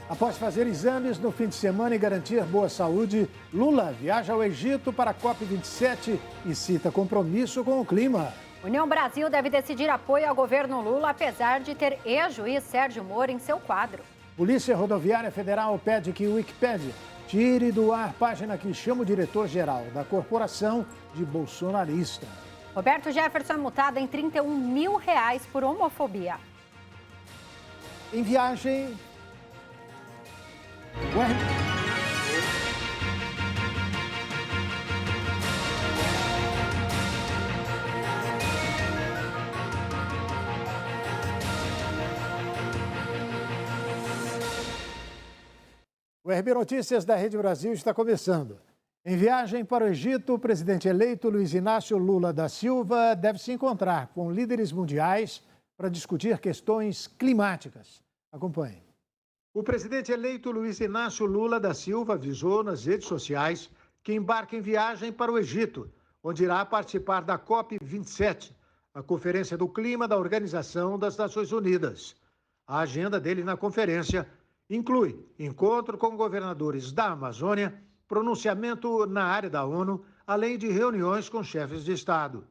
Após fazer exames no fim de semana e garantir boa saúde, Lula viaja ao Egito para a COP27 e cita compromisso com o clima. União Brasil deve decidir apoio ao governo Lula, apesar de ter ex-juiz Sérgio Moro em seu quadro. Polícia Rodoviária Federal pede que o Wikipedia tire do ar página que chama o diretor-geral da corporação de bolsonarista. Roberto Jefferson é multado em R$31 mil por homofobia. Em viagem... O RB Notícias da Rede Brasil está começando. Em viagem para o Egito, o presidente eleito Luiz Inácio Lula da Silva deve se encontrar com líderes mundiais para discutir questões climáticas. Acompanhe. O presidente eleito Luiz Inácio Lula da Silva avisou nas redes sociais que embarca em viagem para o Egito, onde irá participar da COP27, a Conferência do Clima da Organização das Nações Unidas. A agenda dele na conferência inclui encontro com governadores da Amazônia, pronunciamento na área da ONU, além de reuniões com chefes de Estado.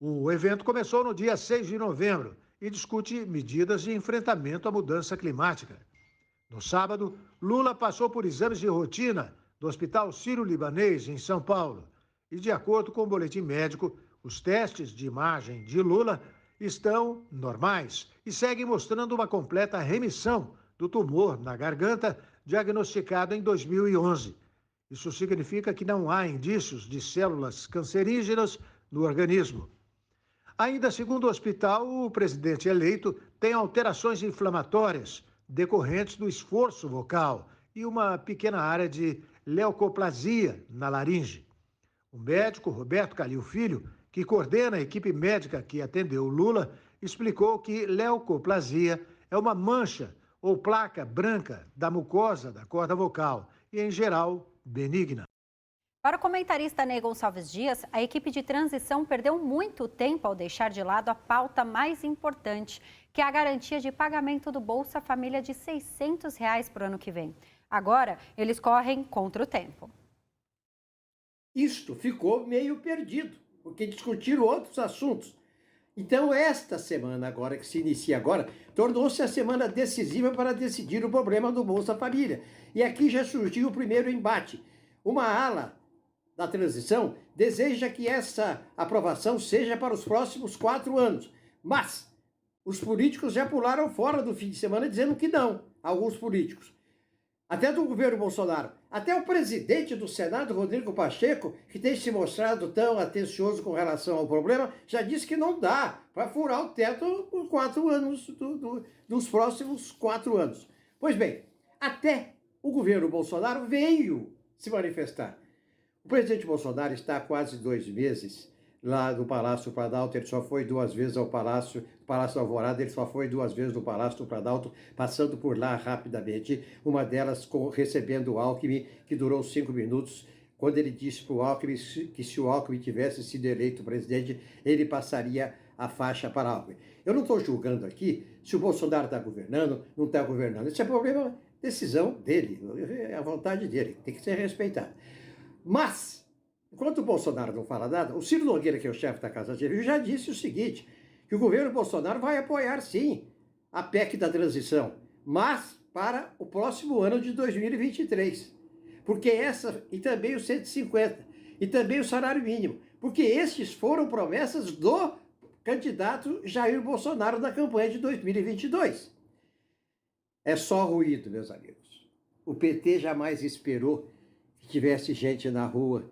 O evento começou no dia 6 de novembro e discute medidas de enfrentamento à mudança climática. No sábado, Lula passou por exames de rotina do Hospital Sírio-Libanês, em São Paulo. E, de acordo com o boletim médico, os testes de imagem de Lula estão normais e seguem mostrando uma completa remissão do tumor na garganta, diagnosticado em 2011. Isso significa que não há indícios de células cancerígenas no organismo. Ainda segundo o hospital, o presidente eleito tem alterações inflamatórias decorrentes do esforço vocal e uma pequena área de leucoplasia na laringe. O médico Roberto Calil Filho, que coordena a equipe médica que atendeu Lula, explicou que leucoplasia é uma mancha ou placa branca da mucosa da corda vocal e, em geral, benigna. Para o comentarista Ney Gonçalves Dias, a equipe de transição perdeu muito tempo ao deixar de lado a pauta mais importante, que é a garantia de pagamento do Bolsa Família de R$600 para o ano que vem. Agora, eles correm contra o tempo. Isto ficou meio perdido, porque discutiram outros assuntos. Então, esta semana agora, que se inicia agora, tornou-se a semana decisiva para decidir o problema do Bolsa Família. E aqui já surgiu o primeiro embate. Uma ala da transição deseja que essa aprovação seja para os próximos 4 anos. Mas os políticos já pularam fora do fim de semana dizendo que não, alguns políticos. Até do governo Bolsonaro. Até o presidente do Senado, Rodrigo Pacheco, que tem se mostrado tão atencioso com relação ao problema, já disse que não dá para furar o teto por 4 anos, dos próximos 4 anos. Pois bem, até o governo Bolsonaro veio se manifestar. O presidente Bolsonaro está há quase 2 meses lá no Palácio Planalto. Ele só foi 2 vezes ao Palácio Alvorada, ele só foi 2 vezes no Palácio do Planalto, passando por lá rapidamente, uma delas recebendo o Alckmin, que durou 5 minutos, quando ele disse para o Alckmin que se o Alckmin tivesse sido eleito presidente, ele passaria a faixa para Alckmin. Eu não estou julgando aqui se o Bolsonaro está governando, não está governando. Esse é problema, decisão dele, é a vontade dele, tem que ser respeitado. Mas, enquanto o Bolsonaro não fala nada, o Ciro Nogueira, que é o chefe da Casa Civil, já disse o seguinte, que o governo Bolsonaro vai apoiar, sim, a PEC da transição, mas para o próximo ano de 2023. Porque essa, e também o 150, e também o salário mínimo, porque esses foram promessas do candidato Jair Bolsonaro na campanha de 2022. É só ruído, meus amigos. O PT jamais esperou que tivesse gente na rua,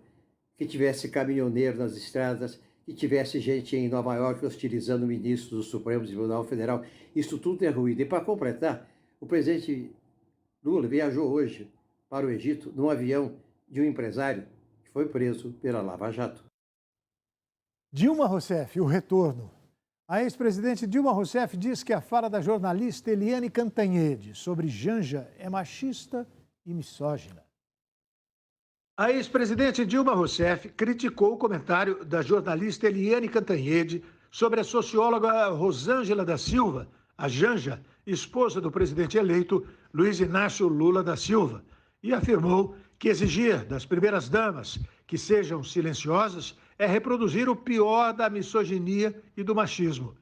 que tivesse caminhoneiro nas estradas, que tivesse gente em Nova York hostilizando o ministro do Supremo Tribunal Federal. Isso tudo é ruído. E para completar, o presidente Lula viajou hoje para o Egito num avião de um empresário que foi preso pela Lava Jato. Dilma Rousseff, o retorno. A ex-presidente Dilma Rousseff diz que a fala da jornalista Eliane Cantanhede sobre Janja é machista e misógina. A ex-presidente Dilma Rousseff criticou o comentário da jornalista Eliane Cantanhede sobre a socióloga Rosângela da Silva, a Janja, esposa do presidente eleito Luiz Inácio Lula da Silva, e afirmou que exigir das primeiras-damas que sejam silenciosas é reproduzir o pior da misoginia e do machismo.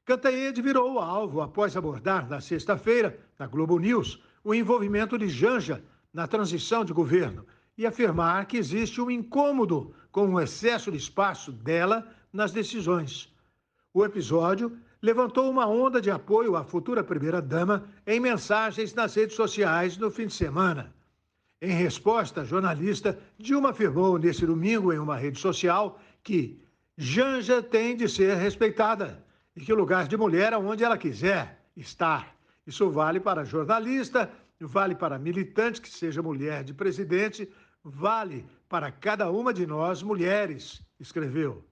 Cantanhede virou alvo após abordar na sexta-feira, na Globo News, o envolvimento de Janja na transição de governo e afirmar que existe um incômodo com o excesso de espaço dela nas decisões. O episódio levantou uma onda de apoio à futura primeira-dama em mensagens nas redes sociais no fim de semana. Em resposta, a jornalista Dilma afirmou nesse domingo em uma rede social que Janja tem de ser respeitada e que o lugar de mulher é onde ela quiser estar. Isso vale para jornalista, vale para militante que seja mulher de presidente, vale para cada uma de nós mulheres, escreveu.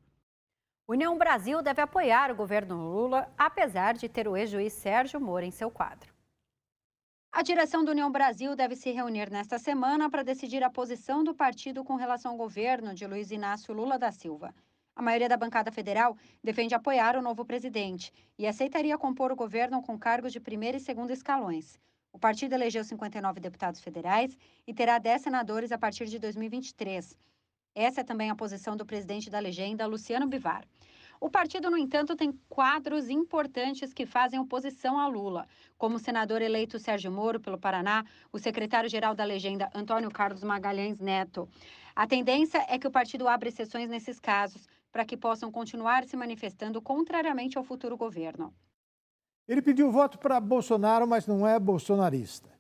União Brasil deve apoiar o governo Lula, apesar de ter o ex-juiz Sérgio Moro em seu quadro. A direção do União Brasil deve se reunir nesta semana para decidir a posição do partido com relação ao governo de Luiz Inácio Lula da Silva. A maioria da bancada federal defende apoiar o novo presidente e aceitaria compor o governo com cargos de primeiro e segundo escalões. O partido elegeu 59 deputados federais e terá 10 senadores a partir de 2023. Essa é também a posição do presidente da legenda, Luciano Bivar. O partido, no entanto, tem quadros importantes que fazem oposição a Lula, como o senador eleito Sérgio Moro, pelo Paraná, o secretário-geral da legenda, Antônio Carlos Magalhães Neto. A tendência é que o partido abra exceções nesses casos, para que possam continuar se manifestando contrariamente ao futuro governo. Ele pediu voto para Bolsonaro, mas não é bolsonarista.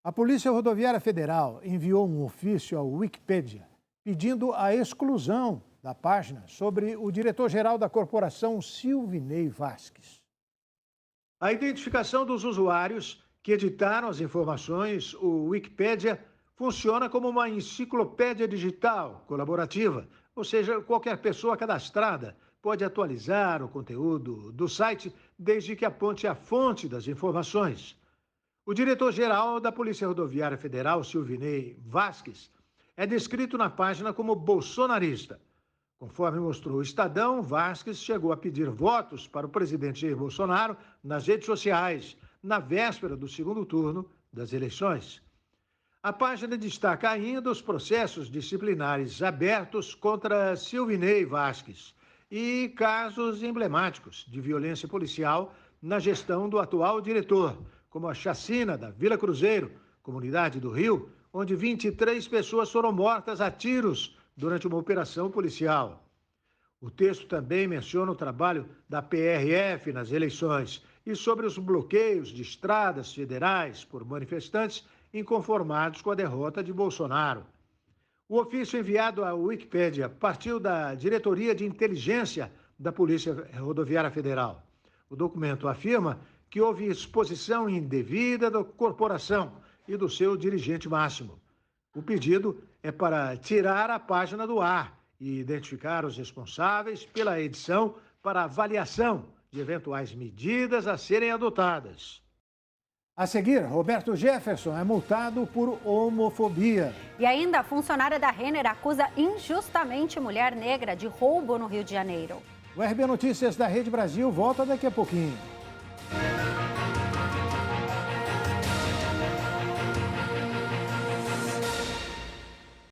A Polícia Rodoviária Federal enviou um ofício ao Wikipedia pedindo a exclusão da página sobre o diretor-geral da corporação, Silvinei Vasquez. A identificação dos usuários que editaram as informações, o Wikipedia, funciona como uma enciclopédia digital colaborativa, ou seja, qualquer pessoa cadastrada pode atualizar o conteúdo do site desde que aponte a fonte das informações. O diretor-geral da Polícia Rodoviária Federal, Silvinei Vasquez, é descrito na página como bolsonarista. Conforme mostrou o Estadão, Vasquez chegou a pedir votos para o presidente Jair Bolsonaro nas redes sociais, na véspera do segundo turno das eleições. A página destaca ainda os processos disciplinares abertos contra Silvinei Vasquez e casos emblemáticos de violência policial na gestão do atual diretor, como a chacina da Vila Cruzeiro, comunidade do Rio, onde 23 pessoas foram mortas a tiros durante uma operação policial. O texto também menciona o trabalho da PRF nas eleições e sobre os bloqueios de estradas federais por manifestantes inconformados com a derrota de Bolsonaro. O ofício enviado à Wikipédia partiu da Diretoria de Inteligência da Polícia Rodoviária Federal. O documento afirma que houve exposição indevida da corporação e do seu dirigente máximo. O pedido é para tirar a página do ar e identificar os responsáveis pela edição para avaliação de eventuais medidas a serem adotadas. A seguir, Roberto Jefferson é multado por homofobia. E ainda, a funcionária da Renner acusa injustamente mulher negra de roubo no Rio de Janeiro. O RB Notícias da Rede Brasil volta daqui a pouquinho.